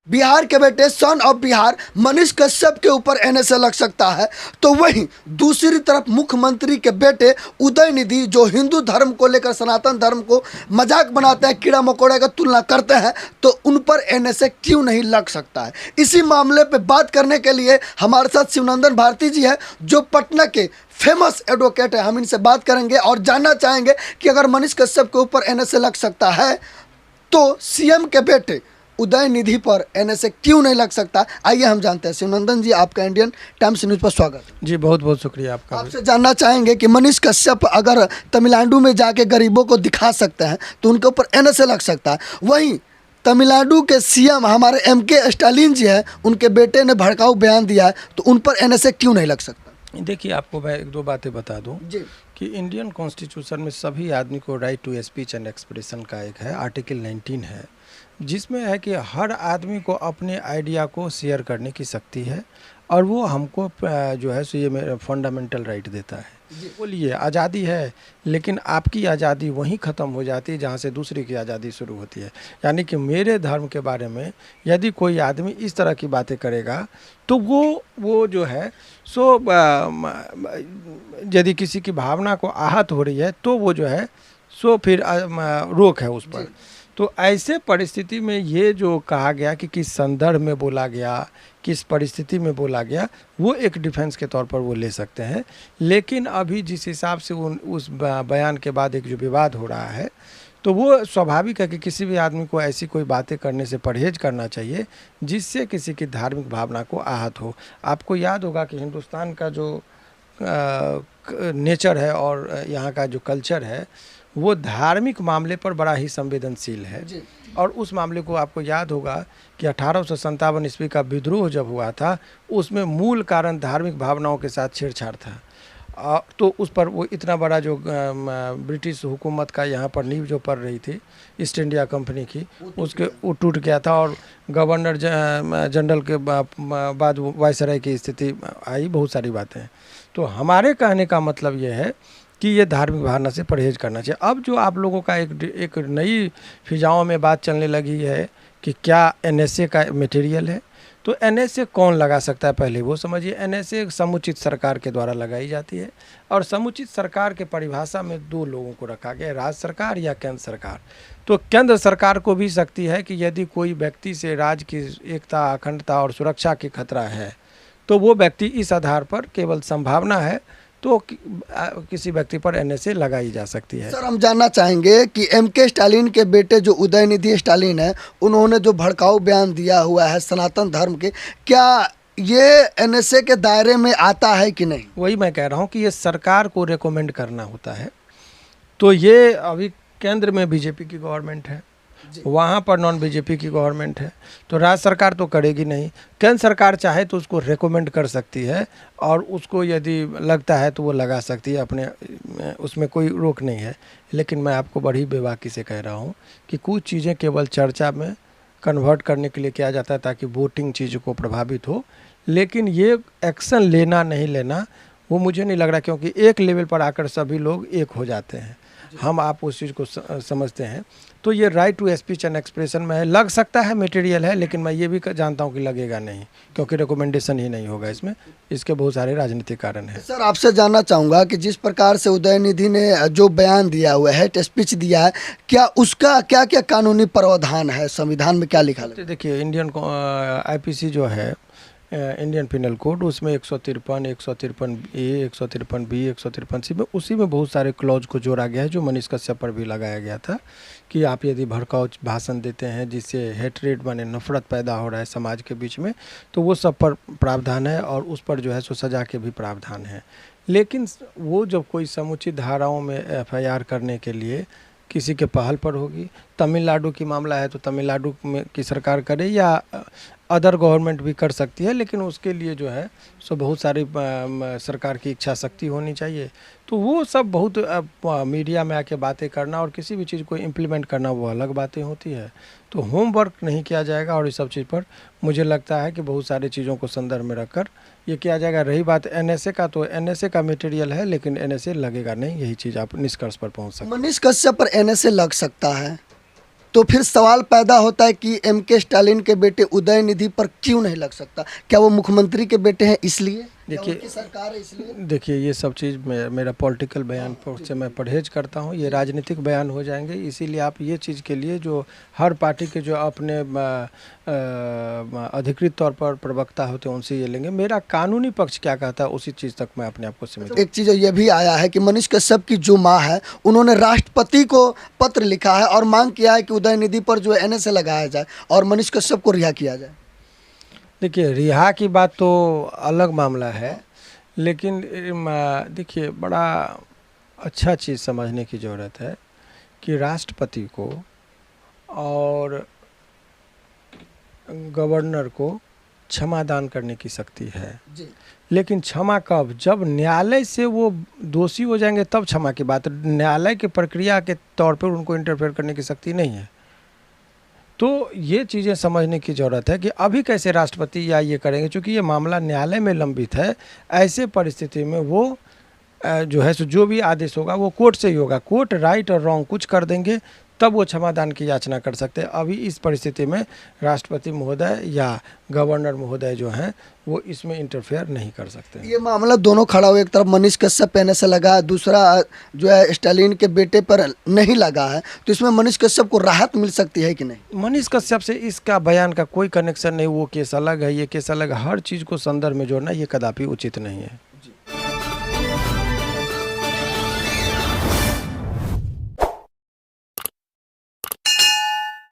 बिहार के बेटे son of Bihar Manish Kashyap के ऊपर एनएसए लग सकता है, तो वहीं दूसरी तरफ मुख्यमंत्री के बेटे उदयनिधि जो हिंदू धर्म को लेकर सनातन धर्म को मजाक बनाते हैं, कीड़ा मकोड़े का तुलना करते हैं, तो उन पर एनएसए क्यों नहीं लग सकता है। इसी मामले पे बात करने के लिए हमारे साथ शिवनंदन भारती जी है, जो पटना के फेमस एडवोकेट है। हम इनसे बात करेंगे और जानना चाहेंगे कि अगर मनीष कश्यप के ऊपर एनएसए लग सकता है तो सीएम के बेटे उदयनिधि पर एनएसए क्यों नहीं लग सकता। आइए हम जानते हैं। शिवनंदन जी, आपका इंडियन टाइम्स न्यूज़ पर स्वागत। जी बहुत बहुत शुक्रिया आपका। आपसे जानना चाहेंगे कि मनीष कश्यप अगर तमिलनाडु में जाके गरीबों को दिखा सकते हैं तो उनके ऊपर एनएसए लग सकता है। वहीं तमिलनाडु के सीएम हमारे एमके स्टालिन जी हैं, उनके बेटे ने भड़काऊ बयान दिया है, तो उन पर एनएसए क्यों नहीं लग सकता। देखिए, आपको मैं एक दो बातें बता दूं कि इंडियन कॉन्स्टिट्यूशन में सभी आदमी को right to speech and expression का एक है, आर्टिकल 19 है, जिसमें है कि हर आदमी को अपने आइडिया को शेयर करने की शक्ति है और वो हमको जो है सो ये मेरा फंडामेंटल राइट देता है। बोलिए, आज़ादी है, लेकिन आपकी आज़ादी वहीं ख़त्म हो जाती है जहाँ से दूसरे की आज़ादी शुरू होती है। यानी कि मेरे धर्म के बारे में यदि कोई आदमी इस तरह की बातें करेगा तो वो जो है सो यदि किसी की भावना को आहत हो रही है तो वो जो है सो फिर रोक है उस पर। तो ऐसे परिस्थिति में ये जो कहा गया कि किस संदर्भ में बोला गया, किस परिस्थिति में बोला गया, वो एक डिफेंस के तौर पर वो ले सकते हैं। लेकिन अभी जिस हिसाब से उस बयान के बाद एक जो विवाद हो रहा है, तो वो स्वाभाविक है कि किसी भी आदमी को ऐसी कोई बातें करने से परहेज करना चाहिए जिससे किसी की धार्मिक भावना को आहत हो। आपको याद होगा कि हिंदुस्तान का जो नेचर है और यहाँ का जो कल्चर है वो धार्मिक मामले पर बड़ा ही संवेदनशील है। और उस मामले को आपको याद होगा कि 1857 ईस्वी का विद्रोह जब हुआ था, उसमें मूल कारण धार्मिक भावनाओं के साथ छेड़छाड़ था। तो उस पर वो इतना बड़ा जो ब्रिटिश हुकूमत का यहाँ पर नींव जो पड़ रही थी ईस्ट इंडिया कंपनी की, उसके वो टूट गया था और गवर्नर जनरल के बाद वायसराय की स्थिति आई, बहुत सारी बातें। तो हमारे कहने का मतलब ये है कि ये धार्मिक भावना से परहेज करना चाहिए। अब जो आप लोगों का एक नई फिजाओं में बात चलने लगी है कि क्या एनएसए का मटेरियल है, तो एनएसए कौन लगा सकता है, पहले वो समझिए। एनएसए समुचित सरकार के द्वारा लगाई जाती है और समुचित सरकार के परिभाषा में दो लोगों को रखा गया है, राज्य सरकार या केंद्र सरकार। तो केंद्र सरकार को भी शक्ति है कि यदि कोई व्यक्ति से राज्य की एकता, अखंडता और सुरक्षा की खतरा है तो वो व्यक्ति इस आधार पर केवल संभावना है तो किसी व्यक्ति पर एनएसए लगाई जा सकती है। सर, हम जानना चाहेंगे कि एमके स्टालिन के बेटे जो उदयनिधि स्टालिन है, उन्होंने जो भड़काऊ बयान दिया हुआ है सनातन धर्म के, क्या ये एनएसए के दायरे में आता है कि नहीं। वही मैं कह रहा हूँ कि ये सरकार को रेकमेंड करना होता है। तो ये अभी केंद्र में बीजेपी की गवर्नमेंट है, वहाँ पर नॉन बीजेपी की गवर्नमेंट है, तो राज्य सरकार तो करेगी नहीं। केंद्र सरकार चाहे तो उसको रेकमेंड कर सकती है और उसको यदि लगता है तो वो लगा सकती है, अपने उसमें कोई रोक नहीं है। लेकिन मैं आपको बड़ी बेबाकी से कह रहा हूँ कि कुछ चीज़ें केवल चर्चा में कन्वर्ट करने के लिए किया जाता है ताकि वोटिंग चीज़ों को प्रभावित हो, लेकिन ये एक्शन लेना नहीं लेना वो मुझे नहीं लग रहा, क्योंकि एक लेवल पर आकर सभी लोग एक हो जाते हैं। हम आप उस चीज़ को समझते हैं। तो ये right to speech and expression में है, लग सकता है मटेरियल है, लेकिन मैं ये भी जानता हूँ कि लगेगा नहीं, क्योंकि रिकमेंडेशन ही नहीं होगा इसमें। इसके बहुत सारे राजनीतिक कारण हैं। सर, आपसे जानना चाहूँगा कि जिस प्रकार से उदयनिधि ने जो बयान दिया हुआ है, स्पीच दिया है, क्या उसका क्या क्या कानूनी प्रावधान है, संविधान में क्या लिखा है। देखिए, इंडियन आईपीसी जो है, इंडियन पिनल कोड, उसमें 153, 153A, 153B, 153C में उसी में बहुत सारे क्लॉज को जोड़ा गया है जो मनीष कश्यप पर भी लगाया गया था कि आप यदि भड़काऊ भाषण देते हैं जिससे हेटरेट माने नफरत पैदा हो रहा है समाज के बीच में, तो वो सब पर प्रावधान है और उस पर जो है सो सजा के भी प्रावधान है। लेकिन वो जब कोई समुचित धाराओं में FIR करने के लिए किसी के पहल पर होगी, तमिलनाडु की मामला है तो तमिलनाडु में की सरकार करे या अदर गवर्नमेंट भी कर सकती है, लेकिन उसके लिए जो है सो बहुत सारी सरकार की इच्छा शक्ति होनी चाहिए। तो वो सब बहुत मीडिया में आके बातें करना और किसी भी चीज़ को इम्प्लीमेंट करना वो अलग बातें होती है। तो होमवर्क नहीं किया जाएगा और इस सब चीज़ पर मुझे लगता है कि बहुत सारी चीज़ों को संदर्भ में रखकर ये किया जाएगा। रही बात एनएसए का, तो एनएसए का मटेरियल है लेकिन एनएसए लगेगा नहीं, यही चीज़ आप निष्कर्ष पर पहुंच सकते हैं। मनीष कश्यप पर एनएसए लग सकता है तो फिर सवाल पैदा होता है कि MK स्टालिन के बेटे उदयनिधि पर क्यों नहीं लग सकता? क्या वो मुख्यमंत्री के बेटे हैं इसलिए? देखिए, उनकी सरकार है इसलिए? देखिए ये सब चीज़ मेरा पॉलिटिकल बयान से मैं परहेज करता हूँ, ये राजनीतिक बयान हो जाएंगे। इसीलिए आप ये चीज़ के लिए जो हर पार्टी के जो अपने अधिकृत तौर पर प्रवक्ता होते हैं उनसे ये लेंगे। मेरा कानूनी पक्ष क्या कहता है उसी चीज़ तक मैं अपने आप को सीमित। एक चीज़ ये भी आया है कि मनीष कश्यप की जो माँ है उन्होंने राष्ट्रपति को पत्र लिखा है और मांग किया है कि उदयनिधि पर जो है NSA लगाया जाए और मनीष कश्यप को रिहा किया जाए। देखिए, रिहा की बात तो अलग मामला है, लेकिन देखिए बड़ा अच्छा चीज़ समझने की ज़रूरत है कि राष्ट्रपति को और गवर्नर को क्षमा दान करने की शक्ति है जी। लेकिन क्षमा कब? जब न्यायालय से वो दोषी हो जाएंगे तब क्षमा की बात। न्यायालय की प्रक्रिया के तौर पर उनको इंटरफेयर करने की शक्ति नहीं है। तो ये चीज़ें समझने की ज़रूरत है कि अभी कैसे राष्ट्रपति या ये करेंगे, क्योंकि ये मामला न्यायालय में लंबित है। ऐसे परिस्थिति में वो जो है सो जो भी आदेश होगा वो कोर्ट से ही होगा। कोर्ट राइट और रॉन्ग कुछ कर देंगे तब वो क्षमादान की याचना कर सकते हैं। अभी इस परिस्थिति में राष्ट्रपति महोदय या गवर्नर महोदय जो हैं वो इसमें इंटरफेयर नहीं कर सकते। ये मामला दोनों खड़ा हुआ, एक तरफ मनीष कश्यप पे NSA लगा है, दूसरा जो है स्टालिन के बेटे पर नहीं लगा है, तो इसमें मनीष कश्यप को राहत मिल सकती है कि नहीं? मनीष कश्यप से इसका बयान का कोई कनेक्शन नहीं। वो केस अलग है, ये केस अलग है। हर चीज़ को संदर्भ में जोड़ना ये कदापि उचित नहीं है।